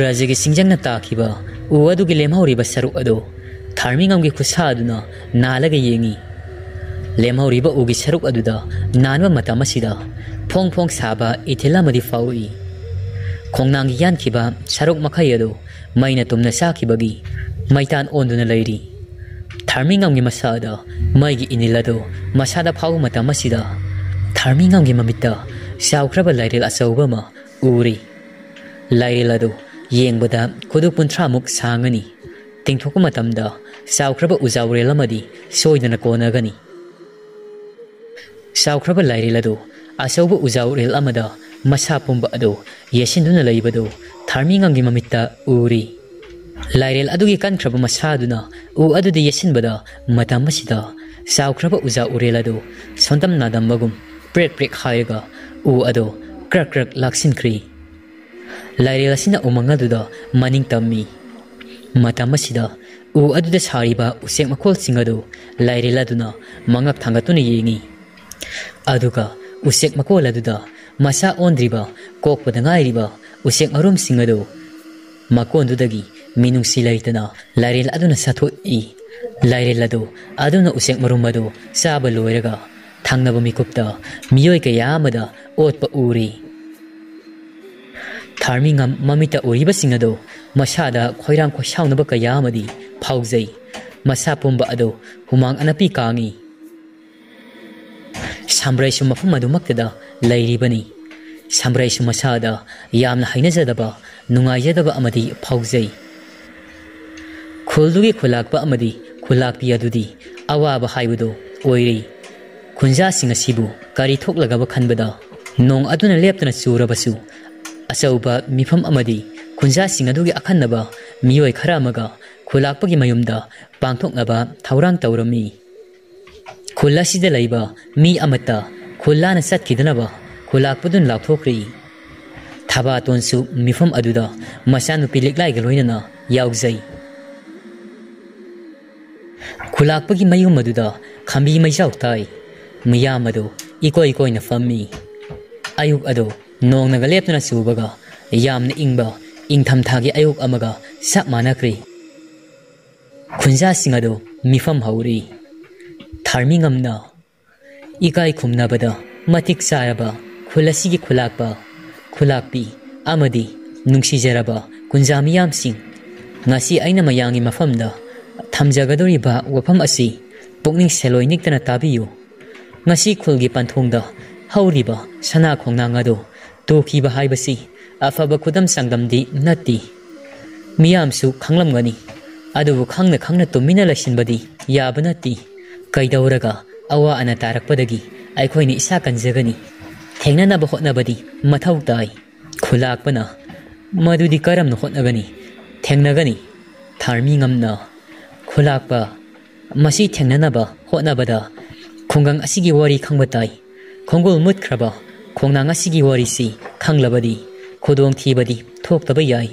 ब्रजगी सिंजंगना ताखिबा उ अदुगी लेमहौरिबा सरुक अदो थार्मिंगमगी खुसा अदुना नालगा येंगी लेमहौरिबा उगी सरुक अदुदा नानबा मतम असिदा फोंग फोंग साबा इथिलामदि फाउई खोंगनांगी यानखिबा सरुक मखै अदो मैना तुमना साखिबगी मैतान ओंदुना लैरी थार्मिंगमगी मसादा मैगी इनिल अदो मसादा फाउ मतम असिदा थार्मिंगमगी ममित्ता साउख्रबा लाइरेल अचौबा मा उरी लाइरेल अदो येंबदा खुदु कुंथ्रामुक सांगनी तिंथोक मतमदा साउख्रबा उजाउरेल अमदि सोइदना कोनगनी साउख्रबा लाइरेल अदो अचौबा उजाउरेल अमदा मसा पुंबा अदो येसिंदुना लैबदो थार्मिंगमगी ममित्ता उरी लाइरेल अदुगी कनख्रबा मसादुना उ अदुदि येसिनबदा मतम असिदा साउख्रबा उजाउरेल अदो सोंतम नादमबगुम प्रेक प्रेक हायगा उ अदो क्रक क्रक लाक्सिनख्री लाइरेल असिना उमंग अदुदा मनिंग तम्मी मतम असिदा उ अदुदा सारिबा उसेक मखोलसिंग अदो लाइरेल अदुना मंगक थांगतुना येंगी अदुगा उसेक मखोल अदुदा मसा ओंद्रिबा कोकपदा गायरिबा उसेक मरुमसिंग अदो मकोंदुदगी मिनुंगसी लैतना लाइरेल अदुना साथोई लाइरेल अदो अदुना उसेक मरुम अदो साबा लोयरगा थांगनबा मिकुप्ता मियोय कया अमदा ओतपा उरी थार्मिंगम ममिता उरिबसिंग अदो मसादा खोइरांग खोसाउनबा कया अमदि फाउजै मसा पुंबा अदो हुमांग अनपि कांगी सामब्राइसु मफम अदुमक्तदा लैरिबनी सामब्राइसु मसादा यामना हैनजदबा नुंगाइजदबा अमदि फाउजै खुलदुगी खुलाकपा अमदि खुलाकपि अदुदि अवाबा हाइबदो ओइरी खुंजासिंग असिबु करी थोकलगबा खनबदा नोंग अदुना लेपतना चूरबसु अचौबा मिफम अमदि खुंजासिंग अदुगी अखन्नबा मियोय खरा अमगा खुलाकपगी मयुमदा पांथोकनबा थौरांग तौरमी खुल्लासिदा लैबा मी अमता खुल्लाना चटखिदनबा खुलाकपदुन लाथोक्री थाबातोनसु मिफम अदुदा मसानुपि लेक्लाइगा लोइनना याउजै खुलाकपगी मयुम अदुदा खंबी मैजाउ ताई मियाम अदो इकोय इकोयना फम्मी अयुक अदो नोंगनगा लेपतना चुबगा यामना इंगबा इंगथम थागी अयुक अमगा सब मानख्री खुंजासिंग अदो मिफम हौरी थार्मिंगमना इकाई खुमनाबदा मतिक चारबा खुलसिगी खुलाकपा खुलाकपि अमदि नुंगसिजरबा कुंजा मियामसिंग ngasi aina mayangi mafamda thamjagadoriba wafam asi pukning seloi niktana tabiyu ngasi khulgi panthongda hauriba sana khongnang ado tokiba haibasi afaba khudam sangdamdi natti miyamsu khanglamgani adubu khangna tumina lasinbadi yabanati kaidauraga awa ana tarakpadagi aikhoini isa kanjagani thengnana ba hotnabadi mathau tai khulakpana madudi karamna hotnagani thengnagani tharmingamna khulakpa masi thengnanaba hotnabada khongang asigi wari khangbatai khongol mutkraba khongnang asigi wari si khanglabadi khodong thibadi thoktaba yai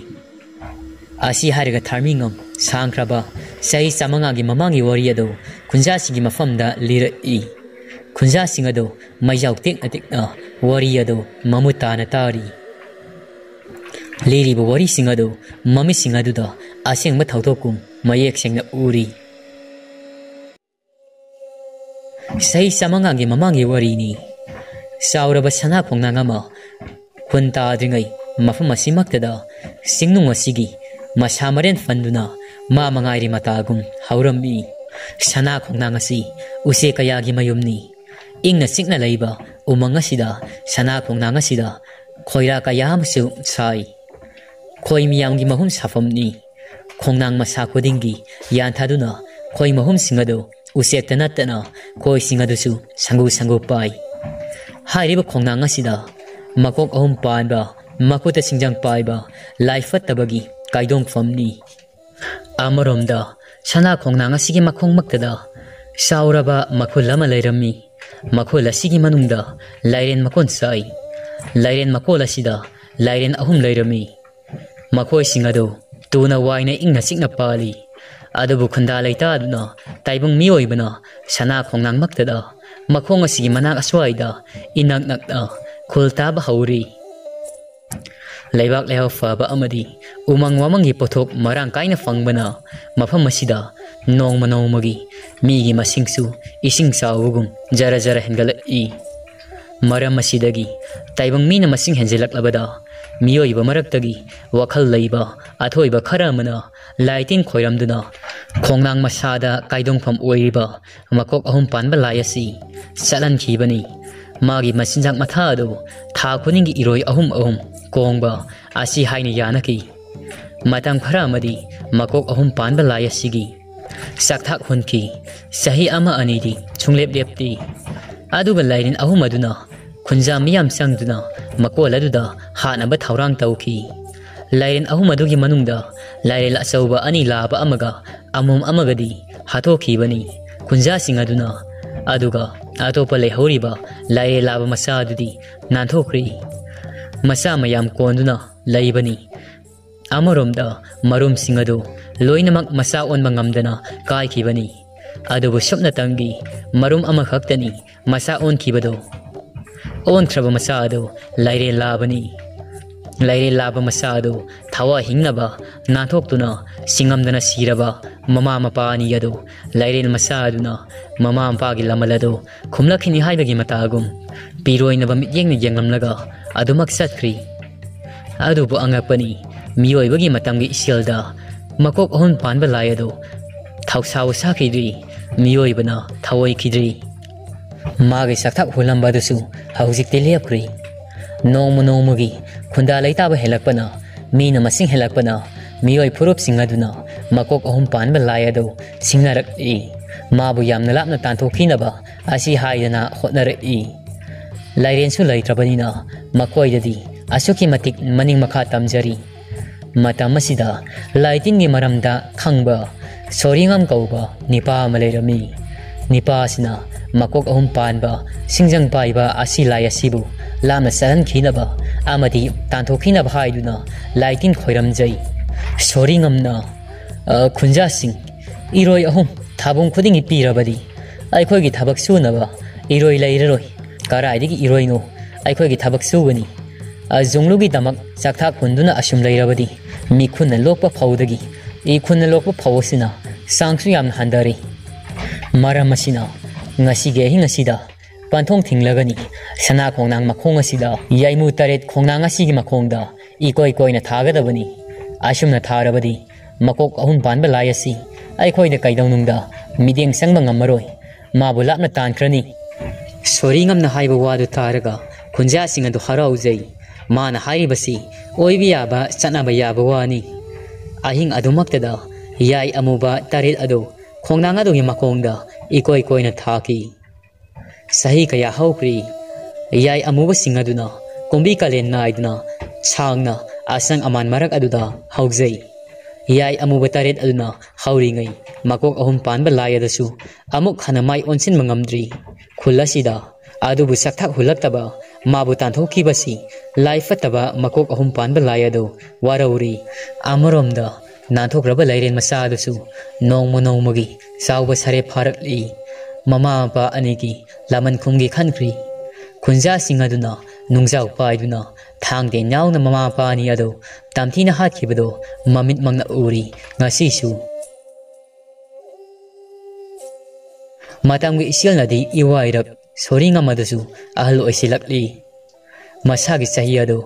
asi hariga tharmingam sangkraba sai samanga gi mamangi wari ado kunja sigi mafamda lira i kunja singado maijau tek atikna wari ado mamutana tari liri bo wari singado mami singadu da aseng ma thautokum mayek sengna uri sai samanga gi mamangi wari ni sauraba sana khongnanga ma hunta dringai mafam asimaktada singnung asigi masamaren fanduna ma mangairi matagum haurami sana khongnang asi use kayagi mayumni ingna sikna leiba umanga sida sana khongnang asida khoira kayam su sai khoi miyamgi mahum safamni khongnang masa kodingi yan thaduna khoi mahum singado usekta natana khoi singadu su sangu pai hairiba khongnang asida makok ahum panba makuta singjang paiba laifat tabagi kaidong famni amaromda sana khongnang asigi makhong maktada sauraba makhul ama lairami makhul asigi manungda lairen makon sai lairen makol asida lairen ahum lairami makhoi singado tuna waina ingna sikna pali adabu khunda laita aduna taibung miyoibana sana khongnang maktada makhong asigi manak aswaida inak nakna khulta ba hauri लेबाक लेहाव फबा अमदी उमंग वामंगी पोथोक मरांग काइना फंगबना मफम मसिदा नोंग मनोमगी मीगी मसिंगसु इसिंग सावगुम जरा जरा हेंगलई मरम मसिदगी ताइबंग मीना मसिंग हेंजेलकलबदा मियोइबा मरक्तगी वखल लैबा अथोइबा खरामना लाइटिन खोइरमदुना खोंनांग मसादा काइदोंफम ओइरिबा मकोक अहुम पानबा लायसी चलन खीबनी मागी मसिंजाक मथादो था खुनिंगी इरोय अहुम अहुम कोंगबा आसी हाइने यानकी Matang खरामदी मकोक अहुम Panba लायसीगी sakthak hunki sahi ama anidi chunglep lepti aduga lainin ahum aduna khunja miyam sangduna makol aduda hana ba thaurang tauki lainin ahum adugi manungda lairel asauba ani laba amaga amum amagadi hatokhi bani khunja sing aduna aduga atopa lehoriba laire laba masa adudi nanthokri masa mayam konduna laibani amaromda marum singado loinamak masa onba ngamdana kai khibani adubu sapna tangi marum ama khaktani masa on khibado on khraba masa ado laire laba masa ado thawa hingnaba nathoktuna singamdana siraba mama mapani ado laire masa aduna mama ampa gi lamalado khumlakhini haibagi matagum piroinaba mityeng ni yengamlaga adumak satkri adubu angapani miyoibagi matamgi isilda makok ahun panba layado thausaw sakidri miyoibana thawoi kidri magi sakthak hulamba dusu haujik teleapri nomogi khunda laitaba helakpana mina masing helakpana miyoi phurup singaduna makok ahun panba layado singarak e mabu yamna lapna tantokhinaba asi haidana hotnarak e lairensu laitrabanina makoidadi asuki matik maning makha tamjari matamasida laitin ni maramda khangba soringam kauba nipa malerami nipa sina makok ahum panba singjang paiba asi layasibu lamna saran khinaba amadi tanthokina bhaiduna laitin khoiram jai soringamna khunja sing iroi ahum thabung khudingi pirabadi aikhogi thabak sunaba iroi lairaroi karaidigi iroi no aikhogi thabak sugani azunglugi damak sakthak hunduna asum lairabadi mikhunna lokpa phawdagi ikhunna lokpa phawsina sangsu yam handari maramasina ngasi ge hingasida panthong thinglagani sana khongnang makhong asida yaimu taret khongnang asigi makhongda ikoi koina thagadabani asumna tharabadi makok ahun panba layasi ai khoida kaidawnungda mideng sangba ngamaroi mabu lapna tankrani soringamna haiba wadu taraga khunja singa du haraujai mana haibasi oibiya ba chanaba yaba wani ahing adumaktada yai amuba taril ado khongnang ado makongda ikoi koina thaki sahi kaya haukri yai amuba singaduna kombi kalen naiduna changna asang aman marak aduda haujai yai amuba tarit aduna hauringai makok ahum panba layadasu amuk khanamai onsin mangamdri khulasida adubu sakthak hulaktaba mabu tanthokhi basi laifataba makok ahum panba layado warauri amoromda nanthokraba lairen masadasu nongmogi sauba sare pharakli mama pa anigi laman khumgi khankri khunja singaduna nungjau paiduna thangde nyawna mama pa ni ado tamthina hatkibado mamit mangna uri ngasisu matamgi isilnadi iwairak soringa madasu ahal oisilakli masagi sahiyado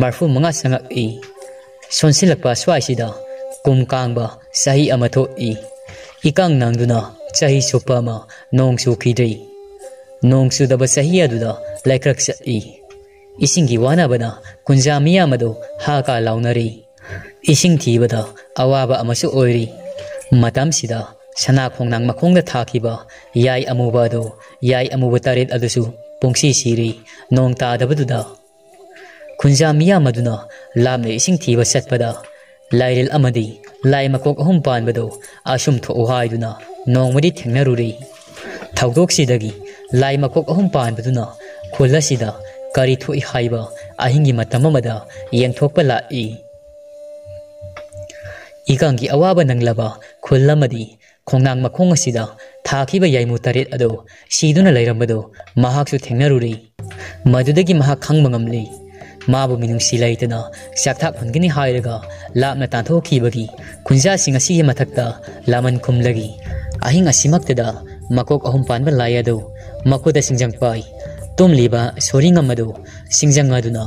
marfu manga sangak sonsilakpa swaisida kumkangba sahi amato ikang nangduna sahi sopama nongsu khidei nongsu daba sahiyaduda laikrak sa isingi wana bana kunja miyamado haka launari ising thibada awaba amasu oiri matam sida sana khongnang makhongda thakiba yai amuba do yai amuba taret adusu pongsi siri nong ta dabaduda kunja miyamaduna lamne ising thiba satpada lairil amadi lai makok ahum panbado asum tho haiduna nongmadi thengnaruri thaudok sidagi lai makok ahum panbaduna khulasida kari thoi haiba ahingi matamamada yengthokpa lai ikangi awaba nanglaba khulamadi khongnang makhong asida thakiba yaimu taret ado siduna lairambado mahaksu thengnaruri madudagi mahak khangmangamli माबु मिनुंसी लैतना चाकथाक हुनगनी हायरगा लापना तांथोखिबगी खुंजासिंग असिगे मथक्ता लामन खुमलगी अहिंग असिमक्तदा मकोक अहुम Panba लायदो मकोदा सिंजंग पाई तुमलीबा souring अमदो सिंजंग अदुना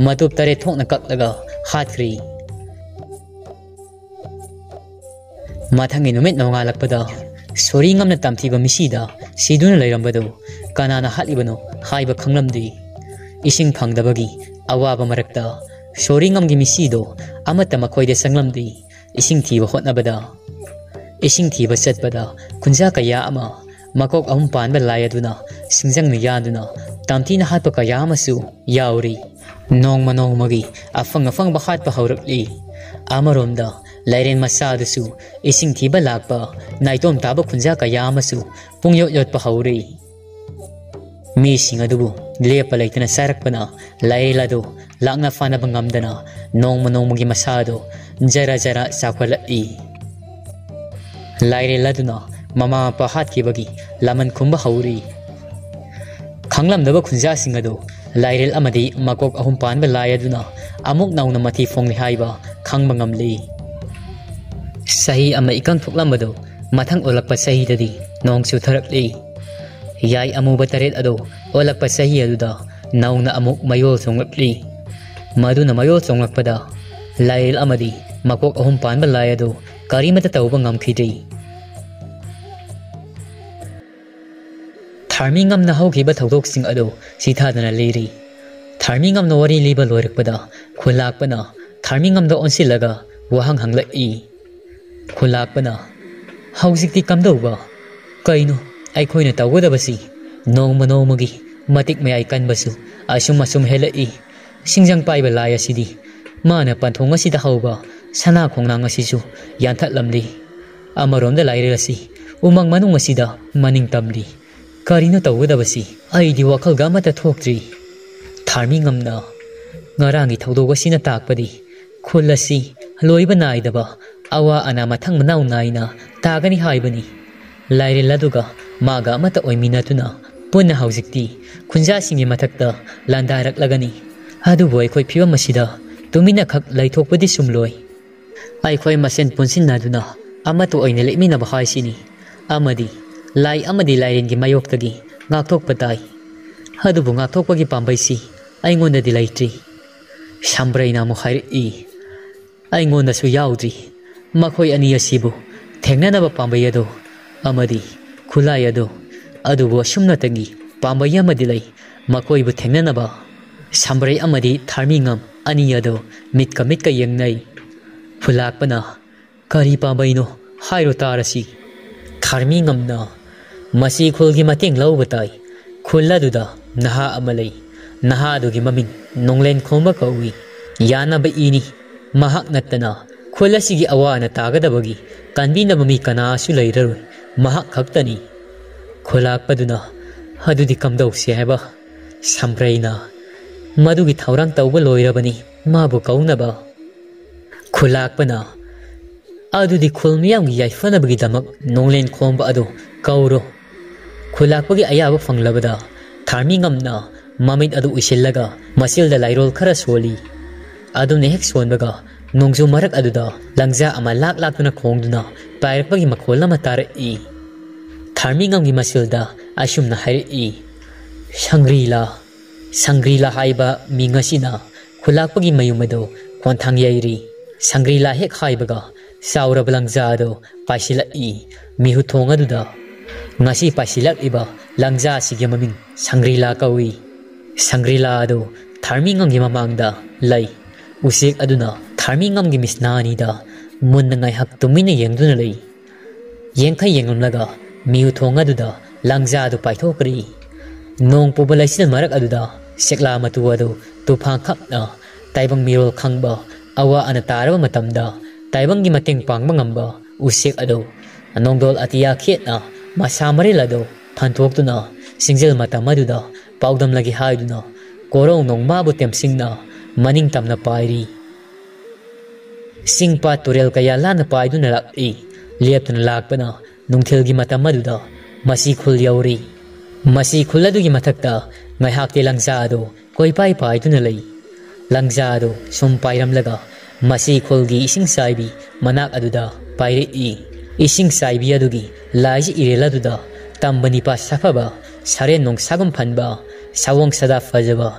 मतुप तरे थोकना कक्लगा हाथ्री मथंगी नुमित नोंगालकपदा souring अमना तमथीबा मिसीदा सिदुना लैरंबदो कनाना हालिबनो हाइबा खंगलमदी इसिंग फंगदबगी अवाब मरक्ता souring अमगी मिसीदो अमत मखोइदे संगलमदी इसिंग थीबा होतनबदा इसिंग थीबा चटपदा खुंजा कया अमा मकोक अहुम पानबा लायदुना सिंजंग यादुना तमथीना हातपा कया अमसु याउरी नोंगमा नोंगमगी अफंग अफंग हातपा हौरक्ली अमरोमदा लाइरेन मसादसु इसिंग थीबा लाकपा नाइतोम ताबा खुंजा कया अमसु पुंगयोट योटपा हौरी मीसिंग अदुबु लेपा लैतना सारकपना लाइरेलादो लाकना फानबा ngamdana Nongma नोंगमगी मसादो जरा जरा चाखलई लाइरेलादुना mama Mopa हातखिबगी लामन खुंबा हौरी खंगलमदबा खुंजासिंग अदो लाइरेल अमदी मकोक अहुम पानबा लायदुना अमुक नौना मथी फोंगले हाइबा खंगबा ngamli सही अमा इकंग थोकलमबदो मथंग ओलकपा सहीददी नोंग सुथरकली याई अमुबा तरेत अदो ओलकपा सही अदुदा नौना अमुक मयोल सोंगलकली मदुना मयोल सोंगलकपदा लाइरेल अमदी मकोक अहुम पानबा लायदो करीमता तौबा ngamखिदे थार्मिंगमना हौखिबा थौदोकसिंग अदो सिथादना लेरी थार्मिंगमना वरी लिबा लोरकपदा खुलाकपना थार्मिंगमदा ओनसिलगा वहंग हंगलई खुलाकपना हौजिक्ति कमदौबा कइनो अइखोइना तौगदबसी नोंगमा नोंगमगी मतिक मयाई कनबसु असुम असुम हेलई सिंजंग पाइबा लाय असिदी माना पंथोंग असिदा हौबा सना खोंनांग असिसु यानथलमली अमरोमदा लाइरेलसी उमंग मनुंग असिदा मनिंग तमली करिनो तौगदबसी अइदी वखलगा मता थोक्ट्री थार्मिंगमना ngaraंगी थौदोगसिना ताकपदी खुलसी लोइबा नाइदबा अवा अना मथंग मनाउ नाइना तागनी हाइबनी लाइरेलादुगा मागा मता ओइमिनातुना पुन्ना हौजिक्ति खुंजासिंगी मथक्ता लांदारकलगनी अदुबो अइखोइ फिबम मसिदा तुमिना खक लैथोकपदी सुमलोइ अइखोइ मसेन पुनसिन्नादुना अमतो ओइना लेमिनाबा हाइसिनी अमदी लाई अमदी लाइरेनगी मायोक्तगी ngaktokpa tai adubu ngaktokpagi pambaisi aingondadi laitri sambraina mo khairi aingonda su yaudri makhoi ani asibu thengnanaba pambai ado amadi khulai ado adubu asumna tangi pambai amadi lai makhoi bu thengnanaba sambrai amadi tharmingam ani ado mitka yengnai phulakpana kari pambai no hairo tarasi tharmingam na मसी खुलगी मतेंग लौबताई खुलदुदा नहा अमलई नहा दुगी ममिंग नोंगलेन खोंबा कौई यानब इनी महक नत्तना खुलसिगी अवाना तागदबगी कानबिनब मी कनासु लैररोय महक खक्तनी खुलाकपदुना हदुदी कमदौसे हैबा संप्रैना मदुगी थौरंग तौबा लोइरबनी माबु कौनबा खुलाकपना अदुदी खुलमियांगी याइफनबगी दमक नोंगलेन खोंबा अदु कौरो खुलाकपगी अयाब फंगलबदा थार्मिंगमना ममित अदु उसिलगा मसिलदा लाइरोल खरा सोली अदुने हेक सोनबगा नोंजु मरक अदुदा लंगजा अमा लाक लाकना खोंगदुना पायरपगी मखोल नमा तारई थार्मिंगमगी मसिलदा असुमना हाइरई संग्रीला हाइबा मिंगसिना खुलाकपगी मयुमदो खोंथांग याइरी संग्रीला हेक हाइबगा साउरब लंगजादो पाइसिलई मिहु थोंगदुदा ngasi pasilak iba langja sige maming sangrila kawi sangrila ado tharmingam gi mamangda lai usik aduna tharmingam gi misnani da mun ngai hak tumina yengduna lai yengkhai yengum laga miu thonga duda langja adu paithokri nong pobalaisi marak aduda sekla matu ado tufang khapna taibang mirol khangba awa ana taraba matamda taibang gi mateng pangba ngamba usik ado anongdol atia khetna masamari lado phanthokduna singjel matamaduda paudam lagi haiduna korong nongma bu temsingna maning tamna pairi singpa turel kaya lana paiduna lak'i leptuna lakpana nungthilgi matamaduda masi khul yauri masi khuladugi mathakta ngaihak te langsa ado koipai paiduna lei ꯂꯪꯖꯥꯗꯨ ꯁꯨꯝ ꯄꯥꯏꯔꯝꯂꯒ ꯃꯁꯤ ꯈꯨꯜꯒꯤ ꯏꯁꯤꯡ ꯆꯥꯏꯕꯤ ꯃꯅꯥꯛ ꯑꯗꯨꯗ ꯄꯥꯏꯔꯛꯏ ꯏꯁꯤꯡ ꯆꯥꯏꯕꯤ ꯑꯗꯨꯒꯤ ꯂꯥꯏꯖꯤ ꯏꯔꯦꯜ ꯑꯗꯨꯗ ꯇꯝꯕ ꯅꯤꯄꯥ ꯁꯥꯐꯕ ꯁꯥꯔꯦꯟ ꯅꯣꯡꯁꯥꯒꯨꯝ ꯐꯟꯕ ꯁꯥꯋꯣꯡ ꯁꯗꯥ ꯐꯖꯕ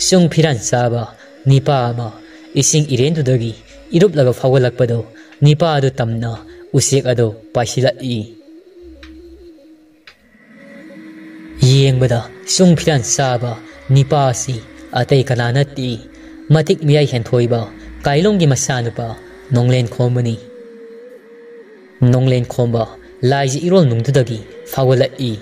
ꯆꯨꯡ ꯐꯤꯔꯥꯟ ꯆꯥꯕ ꯅꯤꯄꯥ ꯑꯃ ꯏꯁꯤꯡ ꯏꯔꯦꯟꯗꯨꯗꯒꯤ 이룹라가 파골락바도 니파아도 땀나 우색아도 빠시라이 이행보다 숭피란 싸바 니파아시 아테이 가나나띠 마틱 미야이 헨토이바 가일롱기 마사누바 농렌 콤무니 농렌 콤바 라이지 이롤 농두다기 파골라이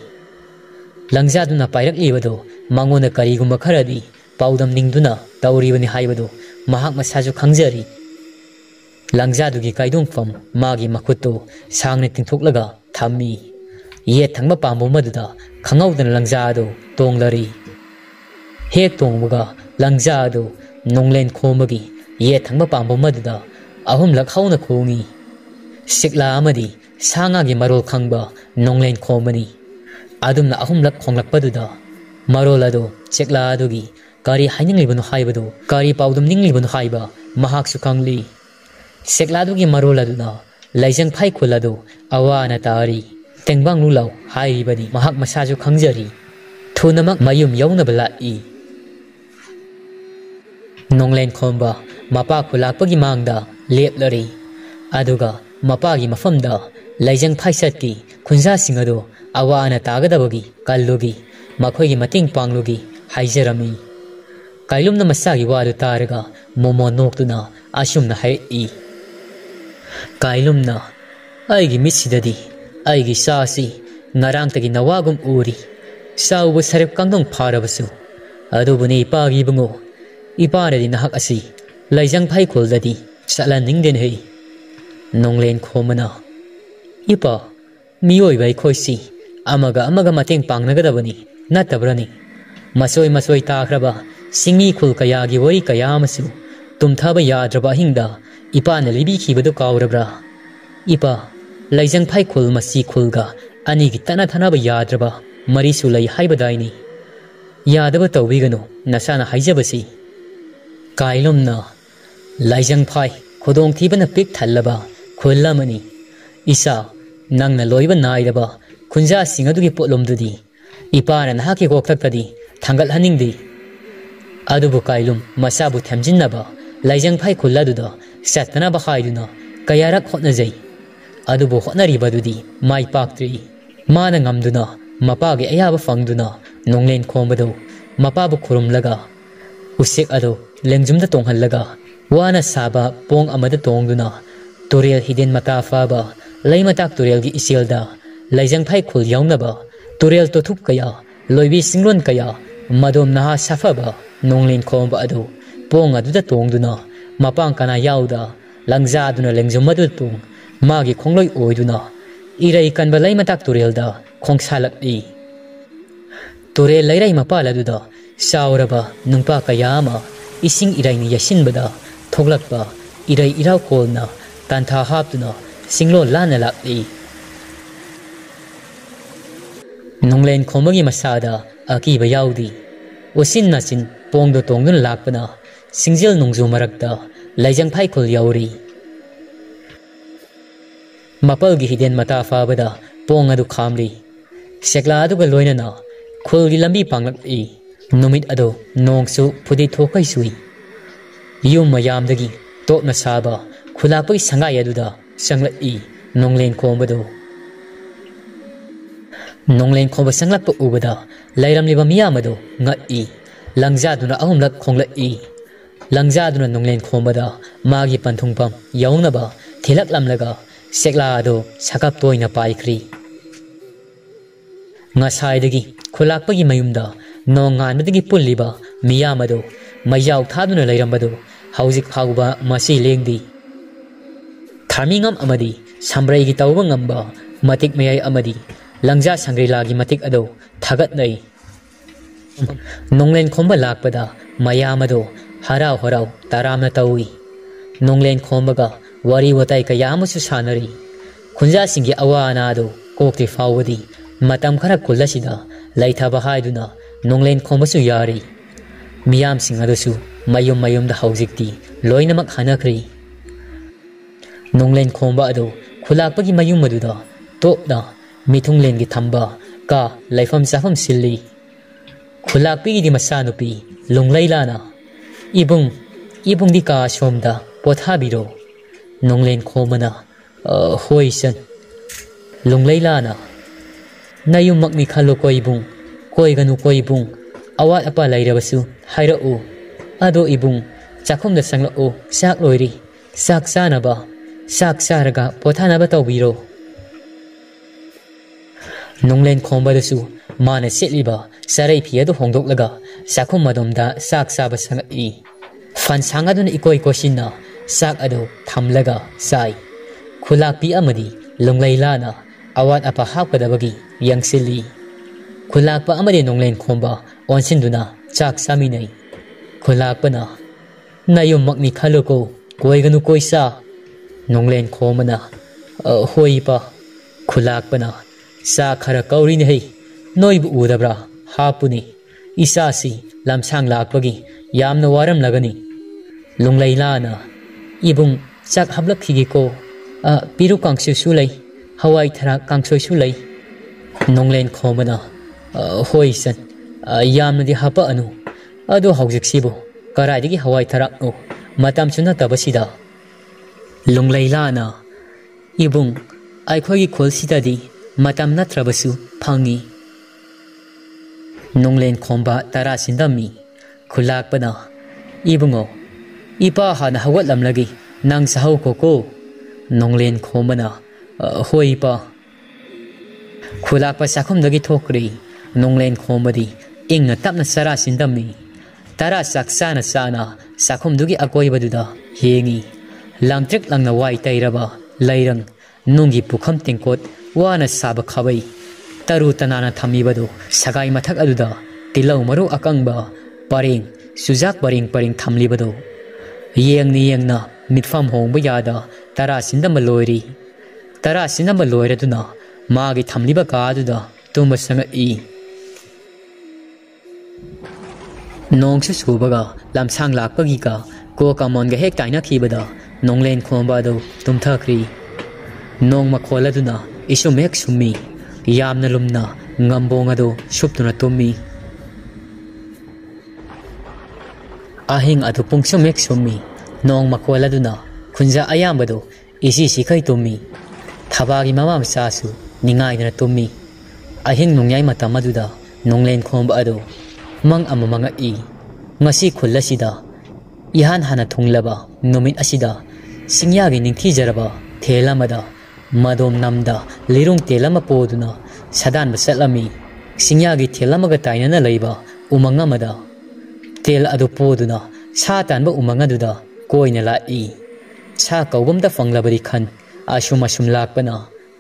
랑자두나 파이락리바도 망오나 가리구마 카라디 파우담 닝두나 다우리바니 하이바도 마학 마사주 강자리 랑자두기 가이동펌 마기 마쿠토 상네 팅톡라가 탐미 예 탕바 빰보마두다 강아우던 랑자도 동라리 핵 동무가 랑자도 농렌 코머기 예 탕바 빰보마두다 아훔락 하우나 코응이 식라 아마디 상하기 마롤 강바 농렌 코머니 아둠나 아훔락 콩락바두다 마롤라도 식라두기 가리 하이닝리브노 하이바도 가리 파우둠 닝리브노 하이바 마학수 강리 ꯁꯦꯛꯂꯥꯗꯨꯒꯤ ꯃꯔꯣꯜ ꯑꯗꯨꯅ ꯂꯩꯖꯪ ꯐꯥꯏ ꯈꯨꯜ ꯑꯗꯨ ꯑꯋꯥꯅ ꯇꯥꯔꯤ ꯇꯦꯡꯕꯥꯡ ꯂꯨꯂꯥꯎ ꯍꯥꯏꯔꯤꯕꯅꯤ ꯃꯍꯥꯛ ꯃꯁꯥꯁꯨ ꯈꯪꯖꯔꯤ ꯊꯨꯅꯃꯛ ꯃꯌꯨꯝ ꯌꯧꯅꯕ ꯂꯥꯛꯏ ꯅꯣꯡꯂꯦꯟ ꯈꯣꯝꯕ ꯃꯄꯥ ꯈꯨꯜꯂꯥꯛꯄꯒꯤ ꯃꯥꯡꯗ ꯂꯦꯞꯂꯔꯤ ꯑꯗꯨꯒ ꯃꯄꯥꯒꯤ ꯃꯐꯝꯗ ꯂꯩꯖꯪ ꯐꯥꯏꯁꯠꯀꯤ ꯈꯨꯟꯖꯥꯁꯤꯡ ꯑꯗꯨ ꯑꯋꯥꯅ ꯇꯥꯒꯗꯕꯒꯤ ꯀꯜꯂꯨꯒꯤ ꯃꯈꯣꯏꯒꯤ ꯃꯇꯦꯡ ꯄꯥꯡꯂꯨꯒꯤ ꯍꯥꯏꯖꯔꯝꯃꯤ ꯀꯥꯏꯂꯨꯝꯅ ꯃꯁꯥꯒꯤ ꯋꯥꯗꯨ ꯇꯥꯔꯒ ꯃꯣꯃꯣ ꯅꯣꯛꯇꯨꯅ ꯑꯁꯨꯝꯅ ꯍꯥꯏꯔꯛꯏ ꯀꯥꯏꯂꯨꯝꯅ ꯑꯩꯒꯤ ꯃꯤꯠꯁꯤꯗꯗꯤ ꯑꯩꯒꯤ ꯆꯥꯁꯤ ꯉꯔꯥꯡꯇꯒꯤ ꯅꯋꯥꯒꯨꯝ ꯎꯔꯤ ꯆꯥꯎꯕ ꯁꯔꯞ ꯀꯥꯡꯗꯣꯡ ꯐꯥꯔꯕꯁꯨ ꯑꯗꯨꯕꯨꯅꯤ ꯏꯄꯥꯒꯤ ꯏꯕꯨꯡꯉꯣ ꯏꯄꯥꯅꯗꯤ ꯅꯍꯥꯛ ꯑꯁꯤ ꯂꯩꯖꯪ ꯐꯥꯏꯈꯣꯜꯗꯗꯤ ꯆꯠꯍꯟꯅꯤꯡꯗꯦꯅꯦ ꯅꯣꯡꯂꯦꯟ ꯈꯣꯝꯕꯅ ꯏꯄꯥ ꯃꯤꯑꯣꯏꯕ ꯑꯩꯈꯣꯏꯁꯤ ꯑꯃꯒ ꯑꯃꯒ ꯃꯇꯦꯡ ꯄꯥꯡꯅꯒꯗꯕꯅꯤ ꯅꯠꯇꯕ꯭ꯔꯅꯤ ꯃꯁꯣꯏ ꯃꯁꯣꯏ ꯇꯥꯈ꯭ꯔꯕ ꯁꯤꯡꯃꯤ ꯈꯨꯜ ꯀꯌꯥꯒꯤ ꯋꯥꯔꯤ ꯀꯌꯥ ꯑꯃꯁꯨ ꯇꯨꯝꯊꯕ ꯌꯥꯗ꯭ꯔꯕ ꯑꯍꯤꯡꯗ ꯏꯄꯥꯅ ꯂꯤꯕꯤꯈꯤꯕꯗꯨ ꯀꯥꯎꯔꯕ꯭ꯔꯥ ꯏꯄꯥ ꯂꯩꯖꯪ ꯐꯥꯏ ꯈꯨꯜ ꯃꯁꯤ ꯈꯨꯜꯒ ꯑꯅꯤꯒꯤ ꯇꯠꯅ ꯊꯥꯅꯕ ꯌꯥꯗ꯭ꯔꯕ ꯃꯔꯤꯁꯨ ꯂꯩ ꯍꯥꯏꯕꯗꯥꯏꯅꯤ ꯌꯥꯗꯕ ꯇꯧꯕꯤꯒꯅꯨ ꯅꯁꯥꯅ ꯍꯥꯏꯖꯕꯁꯤ ꯀꯥꯏꯂꯨꯝꯅ ꯂꯩꯖꯪ ꯐꯥꯏ ꯈꯨꯗꯣꯡꯊꯤꯕꯅ ꯄꯤꯛ ꯊꯜꯂꯕ ꯈꯨꯜ ꯑꯃꯅꯤ ꯏꯆꯥ ꯅꯪꯅ ꯂꯣꯏꯕ ꯅꯥꯏꯔꯕ ꯈꯨꯟꯖꯥꯁꯤꯡ ꯑꯗꯨꯒꯤ ꯄꯣꯠꯂꯨꯝꯗꯨꯗꯤ ꯏꯄꯥꯅ ꯅꯍꯥꯛꯀꯤ ꯀꯣꯛꯊꯛꯇꯗꯤ ꯊꯥꯡꯒꯠꯍꯟꯅꯤꯡꯗꯦ ꯑꯗꯨꯕꯨ ꯀꯥꯏꯂꯨꯝ ꯃꯁꯥꯕꯨ ꯊꯦꯝꯖꯤꯟꯅꯕ ꯂꯩꯖꯪ ꯐꯥꯏ ꯈꯨꯜ ꯑꯗꯨꯗ ꯆꯠꯇꯅꯕ ꯍꯥꯏꯗꯨꯅ ꯀꯌꯥꯔꯛ ꯍꯣꯠꯅꯖꯩ ꯑꯗꯨꯕꯨ ꯍꯣꯠꯅꯔꯤꯕꯗꯨꯗꯤ ꯃꯥꯏ ꯄꯥꯛꯇ꯭ꯔꯤ ꯃꯥꯅ ꯉꯝꯗꯨꯅ ꯃꯄꯥꯒꯤ ꯑꯌꯥꯕ ꯐꯪꯗꯨꯅ ꯅꯣꯡꯂꯦꯟ ꯈꯣꯝꯕꯗꯨ ꯃꯄꯥꯕꯨ ꯈꯨꯔꯨꯝꯂꯒ ꯎꯆꯦꯛ ꯑꯗꯨ ꯂꯦꯡꯖꯨꯝꯗ ꯇꯣꯡꯍꯜꯂꯒ ꯋꯥꯅ ꯁꯥꯕ ꯄꯣꯡ ꯑꯃꯗ ꯇꯣꯡꯗꯨꯅ ꯇꯨꯔꯦꯜ ꯍꯤꯗꯦꯟ ꯃꯇꯥ ꯐꯥꯕ ꯂꯩꯃꯇꯥꯛ ꯇꯨꯔꯦꯜꯒꯤ ꯏꯆꯦꯜꯗ ꯂꯩꯖꯪ ꯐꯥꯏ ꯈꯨꯜ ꯌꯧꯅꯕ ꯇꯨꯔꯦꯜ ꯇꯣꯊꯨꯞ ꯀꯌꯥ ꯂꯣꯏꯕꯤ ꯁꯤꯡꯂꯣꯟ ꯀꯌꯥ ꯃꯗꯣꯝ ꯅꯍꯥ ꯁꯥꯐꯕ ꯅꯣꯡꯂꯦꯟ ꯈꯣꯝꯕ ꯑꯗꯨ ꯄꯣꯡ ꯑꯗꯨꯗ ꯇꯣꯡꯗꯨꯅ ꯃꯄꯥꯡ ꯀꯅꯥ ꯌꯥꯎꯗ ꯂꯪꯖꯥꯗꯨꯅ ꯂꯦꯡꯖꯨꯝ ꯑꯗꯨ ꯇꯣꯡ ꯃꯥꯒꯤ ꯈꯣꯡꯂꯣꯏ ꯑꯣꯏꯗꯨꯅ ꯏꯔꯩ ꯀꯟꯕ ꯂꯩꯃꯇꯥꯛ ꯇꯨꯔꯦꯜꯗ ꯈꯣꯡꯁꯥꯜꯂꯛꯂꯤ ꯇꯨꯔꯦꯜ ꯂꯩꯔꯩ ꯃꯄꯥꯜ ꯑꯗꯨꯗ ꯆꯥꯎꯔꯕ ꯅꯨꯡꯄꯥ ꯀꯌꯥ ꯑꯃ ꯏꯁꯤꯡ ꯏꯔꯩꯅ ꯌꯩꯁꯤꯟꯕꯗ ꯊꯣꯛꯂꯛꯄ ꯏꯔꯩ ꯏꯔꯥꯎꯈꯣꯜꯅ ꯇꯥꯟꯊꯥ ꯍꯥꯞꯇꯨꯅ ꯁꯤꯡꯂꯣꯟ ꯂꯥꯟꯅ ꯂꯥꯛꯂꯤ ꯅꯣꯡꯂꯦꯟ ꯈꯣꯝꯕꯒꯤ ꯃꯁꯥꯗ ꯑꯀꯤꯕ ꯌꯥꯎꯗꯤ ꯎꯆꯤꯟ ꯅꯥꯆꯤꯟ ꯄꯣꯡꯗꯣ ꯇꯣꯡꯗꯨꯅ ꯂꯥꯛꯄꯅ ꯁꯤꯡꯖꯦꯜ ꯅꯣꯡꯖꯨ ꯃꯔꯛꯇ ꯂꯩꯖꯪ ꯐꯥꯏ ꯈꯨꯜ ꯌꯧꯔꯤ ꯃꯄꯜꯒꯤ ꯍꯤꯗꯦꯟ ꯃꯇꯥ ꯐꯥꯕꯗ ꯄꯣꯡ ꯑꯗꯨ ꯈꯥꯝꯂꯤ ꯁꯦꯛꯂꯥ ꯑꯗꯨꯒ ꯂꯣꯏꯅꯅ ꯈꯨꯜꯒꯤ ꯂꯝꯕꯤ ꯄꯥꯡꯂꯛꯏ ꯅꯨꯃꯤꯠ ꯑꯗꯨ ꯅꯣꯡꯁꯨ ꯐꯨꯗꯤ ꯊꯣꯛꯀꯩ ꯆꯨꯏ ꯌꯨꯝ ꯃꯌꯥꯝꯗꯒꯤ ꯇꯣꯞꯅ ꯁꯥꯕ ꯈꯨꯜꯂꯥꯛꯄꯒꯤ ꯁꯪꯒꯥꯏ ꯑꯗꯨꯗ ꯆꯪꯂꯛꯏ ꯅꯣꯡꯂꯦꯟ ꯈꯣꯝꯕꯗꯨ ꯅꯣꯡꯂꯦꯟ ꯈꯣꯝꯕ ꯆꯪꯂꯛꯄ ꯎꯕꯗ ꯂꯩꯔꯝꯂꯤꯕ ꯃꯤꯌꯥꯝ ꯑꯗꯨ ꯉꯛꯏ ꯂꯪꯖꯥꯗꯨꯅ ꯑꯍꯨꯝꯂꯛ ꯈꯣꯡꯂꯛꯏ ꯂꯪꯖꯥꯗꯨꯅ ꯅꯣꯡꯂꯦꯟ ꯈꯣꯝꯕꯗ ꯃꯥꯒꯤ ꯄꯟꯊꯨꯡꯐꯝ ꯌꯧꯅꯕ ꯊꯤꯂꯛꯂꯝꯂꯒ ꯁꯦꯛꯂꯥ ꯑꯗꯨ ꯁꯀꯞ ꯇꯣꯏꯅ ꯄꯥꯏꯈ꯭ꯔꯤ ꯉꯁꯥꯏꯗꯒꯤ ꯈꯨꯜꯂꯥꯛꯄꯒꯤ ꯃꯌꯨꯝꯗ ꯅꯣꯡ ꯉꯥꯟꯕꯗꯒꯤ ꯄꯨꯜꯂꯤꯕ ꯃꯤꯌꯥꯝ ꯑꯗꯨ ꯃꯩꯖꯥꯎ ꯊꯥꯗꯨꯅ ꯂꯩꯔꯝꯕꯗꯨ ꯍꯧꯖꯤꯛ ꯐꯥꯎꯕ ꯃꯁꯤ ꯂꯦꯡꯗꯤ ꯊꯥꯔꯃꯤꯉꯝ ꯑꯃꯗꯤ ꯁꯝꯕ꯭ꯔꯩꯒꯤ ꯇꯧꯕ ꯉꯝꯕ ꯃꯇꯤꯛ ꯃꯌꯥꯏ ꯑꯃꯗꯤ ꯂꯪꯖꯥ ꯁꯪꯒ꯭ꯔꯤꯂꯥꯒꯤ ꯃꯇꯤꯛ ꯑꯗꯨ ꯊꯥꯒꯠꯅꯩ ꯅꯣꯡꯂꯦꯟ ꯈꯣꯝꯕ ꯂꯥꯛꯄꯗ ꯃꯌꯥꯝ ꯑꯗꯨ ꯍꯔꯥꯎ ꯍꯔꯥꯎ ꯇꯔꯥꯝꯅ ꯇꯧꯏ ꯅꯣꯡꯂꯦꯟ ꯈꯣꯝꯕꯒ ꯋꯥꯔꯤ ꯋꯥꯇꯥꯏ ꯀꯌꯥ ꯑꯃꯁꯨ ꯁꯥꯟꯅꯔꯤ ꯈꯨꯟꯖꯥꯁꯤꯡꯒꯤ ꯑꯋꯥ ꯑꯅꯥ ꯑꯗꯨ ꯀꯣꯛꯇ꯭ꯔꯤ ꯐꯥꯎꯕꯗꯤ ꯃꯇꯝ ꯈꯔ ꯈꯨꯜ ꯑꯁꯤꯗ ꯂꯩꯊꯕ ꯍꯥꯏꯗꯨꯅ ꯅꯣꯡꯂꯦꯟ ꯈꯣꯝꯕꯁꯨ ꯌꯥꯔꯤ ꯃꯤꯌꯥꯝꯁꯤꯡ ꯑꯗꯨꯁꯨ mayum mayum da haujikti loinamak hanakri nonglen khomba adu khulakpagi mayum maduda topna mithunglen gi thamba ka laifam safam silli khulakpi di masanupi lunglailana ibung di ka somda pothabiro nonglen khomana hoisan lunglailana nayum makni khalo koibung koiganu koibung awat apa lairabasu haira u ado ibung chakhum da sangla o sak loiri sak sanaba sak saraga pothanaba tawbiro nonglen khomba dasu mana setliba sarai phiadu hongdoklaga sakhum madomda sak saba sangai fan sangadun ikoi kosinna sak ado thamlaga sai khulakpi amadi lunglailana awat apa hapkadabagi yangsili khulakpa amadi nonglen khomba onsinduna chak saminai khulakpana nayum makni khaloko koiganu koisa nonglen khomana hoipa khulakpana sa khara kauri nei noibu udabra hapuni isasi lamsang lakpagi yamna waram lagani lunglailana ibung chak hablak khigi ko piru kangsu sulai hawai thara kangsoi sulai nonglen khomana hoisan yamna di hapa anu ado haujik sibu karadigi hawai thara no matam chuna tabasida lunglailana ibung aikhoi kholsida di matam natrabasu phangi nonglen khomba tara sindami khulakpana ibungo ipa hana hawat lamlagi nang sahau koko nonglen khomana hoipa khulakpa sakhum dagi thokri nonglen khomadi ingna tapna sara sindami tara saksana sana sakhum dugi akoi baduda hengi langtrek langna wai tairaba lairang nungi pukham tengkot wana saba khabai taru tanana thamibadu sagai mathak aduda tilau maru akangba pareng sujak pareng thamlibadu yengna mitfam hongba yada tara sindama loiraduna magi thamliba kaduda tuma sanga i nongsu subaga lamsang lakpagi ka ko kamonga hek taina khibada nonglen khomba do tumthakri nong makholaduna isumek summi yamna lumna ngambonga do suptuna tummi ahing adu pungsumek summi nong makholaduna khunja ayambado isi sikai tummi thabagi mama sasu ningai na tummi ahing nongyai matamaduda nonglen khomba ado mang amamanga i ngasi khulasida ihan hana thunglaba nomin asida singyagi ningthi jaraba thelamada madom namda lirung telama poduna sadan basalami singyagi thelamaga tainana leiba umanga mada tel adu poduna satan ba umanga duda koina la i sa kaubamda fanglabari khan asum lakpana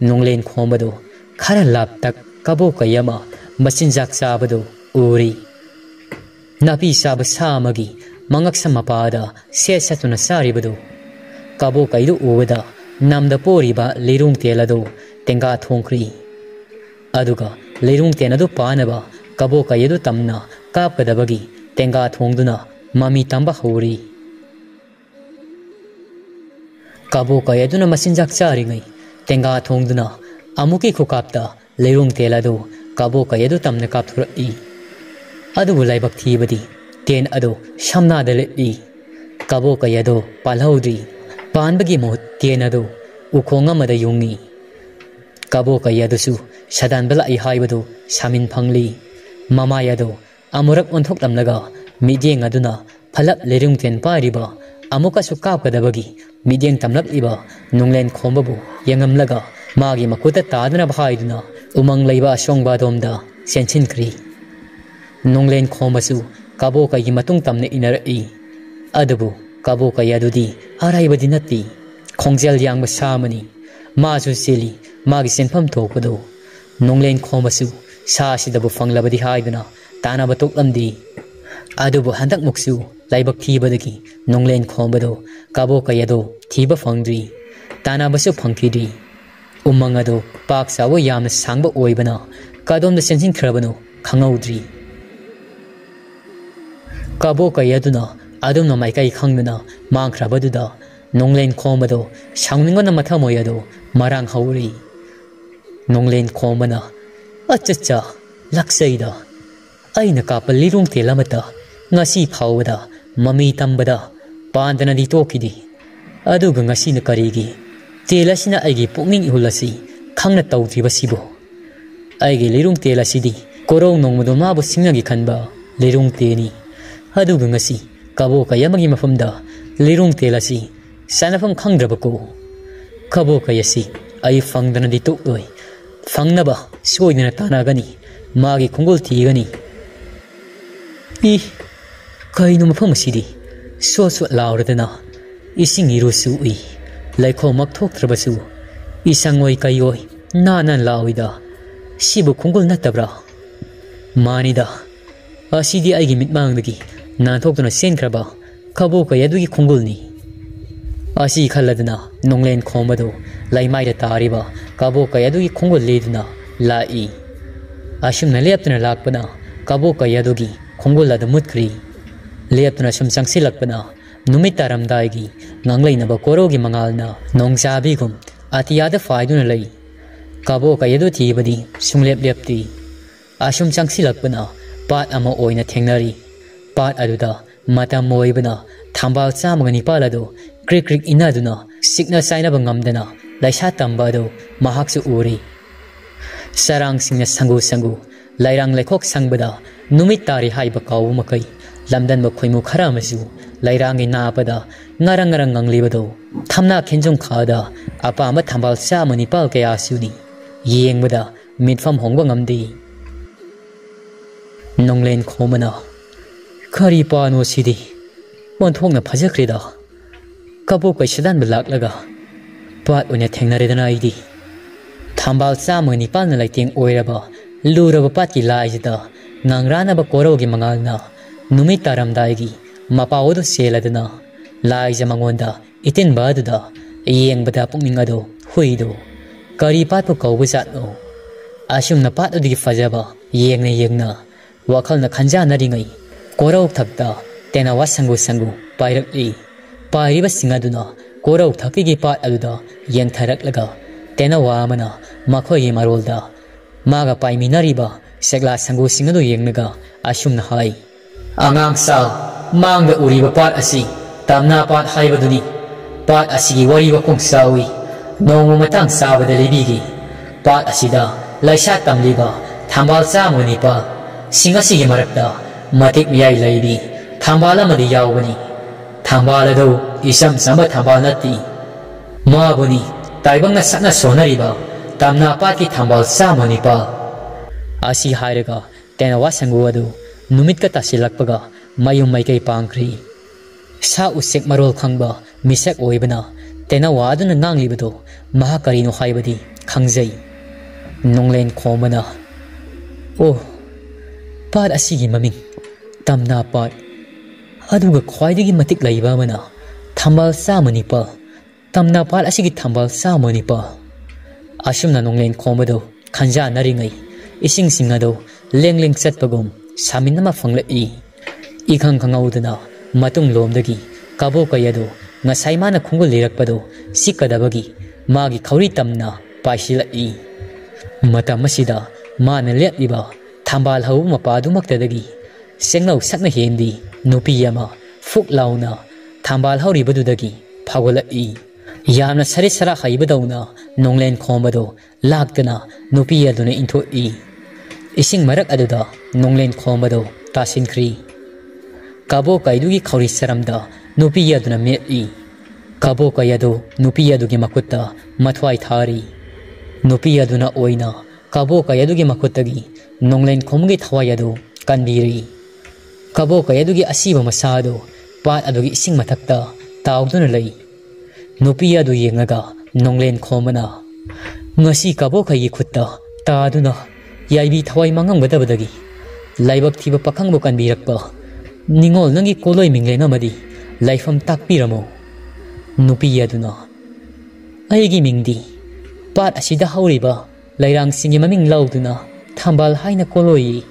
nonglen khombado khara laptak kabo kayama machinjak sabado uri napi sab samagi mangak samapada se satuna saribado kabo kaidu uwada namda poriba lirung telado tenga thongkri aduga lirung tenadu panaba kabo kayadu tamna kapkadabagi tenga thongduna mami tamba hori kabo kayaduna machinjak charingai tenga thongduna amuki khukapta lirung telado kabo kayadu tamna kapthura adu laibak thibadi ten ado shamna dale kabo kayado palhaudri panbagi mo ten ado ukhonga mada yungi kabo kayadu su sadan bala I haibadu samin phangli mama yado amurak onthok lamlaga midyeng aduna phalap lerung ten pariba amuka su kapkadabagi midyeng tamlap iba nonglen khombabu yangamlaga magi makuta tadna bhaiduna umang leiba songba domda senchinkri nonglen khombasu kabo kaygi matung tamne inara adubu kabo kayadudi araibadi nati khongjal yangba samani masu seli magi senpham thokpado nonglen khombasu sa sidabu fanglabadi haiduna tana batoklamdi adubu handak muksu laibak thibadagi nonglen khombado kabo kayado thiba fangdri tana basu phangkidi umangado pak sawo yamna sangba oibana kadom da sensin khrabano khangaudri kabo kayaduna adum no mai kai khangna mangkhrabaduda nonglen khomado sangningon matha moyado marang hauri nonglen khomana achacha laksaida aina kapal lirung telamata ngasi phawada mami tambada pandana di tokidi aduga ngasi na karigi telasina aigi pukning ihulasi khangna tawdribasibo aigi lirung telasidi korong nongmado mabu singnagi khanba lirung teni aduga ngasi kabo kayamagi mafamda lirung telasi sanafam khangdrabako kabo kayasi ai fangdana di tokloi fangnaba soidna tanagani magi khungul tigani I kaino mafam asidi so lauradana ising irusu I laiko makthok trabasu isangoi kayoi nanan lawida sibu khungul natabra manida asidi aigi mitmangdagi nanthokduna senkraba kabo kayadugi khungulni asi khalladna nonglen khomado laimai da tariba kabo kayadugi khungul leduna lai ashumna leptuna lakpana kabo kayadugi khungul da mutkri leptuna sum sangsilakpana numitaram daigi nganglainaba korogi mangalna nongsabi gum atiyada faiduna lai kabo kayadu thibadi sunglep lepti ashum sangsilakpana pat ama oina thengnari pat aduda matam moibana thambal chamagani palado krik krik inaduna sikna sainaba ngamdana laisa tambado mahaksu uri sarang singna sangu sangu lairang lekhok sangbada numit tari haiba kawu makai lamdan ba khoimu khara masu lairangi napada ngarang ngarang nganglibado thamna khenjong khada apa ma thambal chamani pal kaya suni yengbada mitfam hongba ngamdi nonglen khomana khari pano sidi mon thongna phajakrida kabo kai sadan belak laga pat une thengnare dana idi thambal chamani palna laiteng oiraba luraba patki laijida nangrana ba korogi mangalna numit taramdaigi mapawodo seladana laija mangonda itin baduda yengbada pukningado huido kari patpu kaubu satno ashumna pat udigi fajaba yengna wakhalna khanjana ringai korok thakta tena wasangu sangu pairakli pairiba singaduna korok thakigi pat aduda yengtharaklaga tena wamana makhoyi marolda maga paiminariba segla sangu singadu yengnaga ashumna hai angang sa mangda uriba pat asi tamna pat haibaduni pat asigi wariba kongsawi nongu matang sabada libigi pat asida laisa tamliba thambal chamuni pa singasigi marakta matik miyai laibi thambala madi yawbani thambala do isam samba thambal nati mabuni taibangna sakna sonariba tamna pati thambal chamuni pa asi hairaga tena wasangu adu numit ka tasilakpaga mayum maikai pangkri sa usek marol khangba misak oibana tena waduna nganglibado mahakarino haibadi khangjai nonglen khomana oh pat asigi maming tamna pat aduga khwaidagi matik laiba mana thambal samani pa tamna pat asigi thambal samani pa ashumna nonglen khomado khanja naringai ising singado lengleng chatpagum saminama fanglai ikhang khangaudana matung lomdagi kabo kayado ngasai mana khungul lirakpado sikadabagi magi khauri tamna paisilai matamasida mana letliba thambal hau mapadu maktadagi sengnau sakna hendi nupiyama fuk launa thambal hauri badudagi phagolai yamna sare sara haibadawna nonglen khombado laktana nupiyaduna inthoi ising marak aduda nonglen khombado tasinkri kabo kaidugi khauri saramda nupiyaduna mei kabo kayado nupiyadugi makutta mathwai thari nupiyaduna oina kabo kayadugi makutagi nonglen khomgi thawayadu kanbiri kabo kayadugi asiba masado pat adugi ising mathakta tawduna lei nupiyadu yengaga nonglen khomana ngasi kabo kayi khutta taduna yaibi thawai mangam gadabadagi laibak thiba pakhangbo kanbirakpa ningol nangi koloi minglena madi laifam takpiramo nupiyaduna aigi mingdi pat asida hauriba lairang singi maming lauduna thambal haina koloi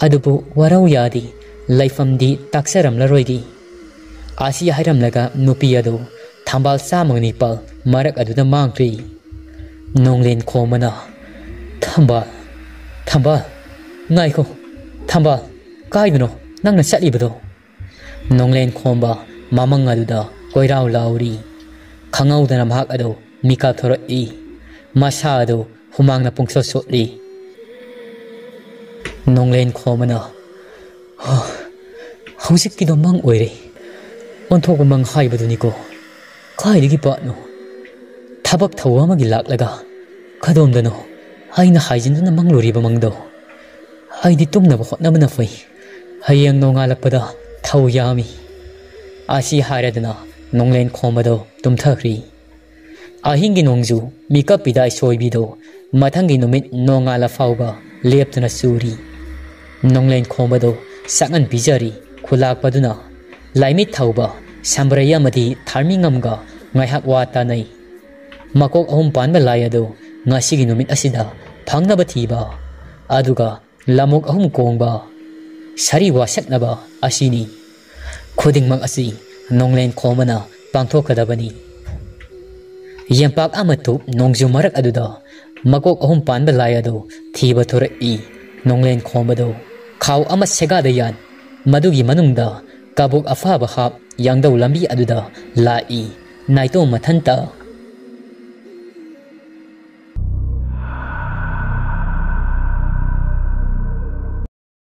adubu warau yadi laifam di taksaram laroigi Asi hairamlaga nupi adu thambal samang nipal marak aduda mangkri. Nonglen khomana thambal ngai ko thambal kaidno nangna chatlibado. Nonglen khomba mamang aduda koirau lauri. Khangaudana mahak adu mika thoroi. Masa adu humangna pungso sotli. Nonglen khomana hausikkido mang oire. Onthok mang haibaduniko. Kaidigi patno. Thabak thawa amagi laklaga. Kadomdano aina haijinduna mangluriba mangdo. Aidi tumnaba hotnabana fai. Hayang nongalakpada thau yami. Asi hairadana nonglen khomado tumthakri. Ahingi nongju mikap pidai soibido mathangi numit nongala fauba leptuna suri. Nonglen khomado sangan bijari khulakpaduna laimit thauba sambraya madi tharmingamga ngaihak wata nai. Makok ahum panba layado ngasigi numit asida phangnaba thiba aduga lamok ahum kongba sari wasaknaba asini. Khudingmang asi nonglen khomana pangthokadabani. Yampak amatup nongju marak aduda makok ahum panba layado thiba thorai. Nonglen khomado khaw ama segadayan madugi manungda kabuk afaba hap yangdaw lambi aduda lai naito mathanta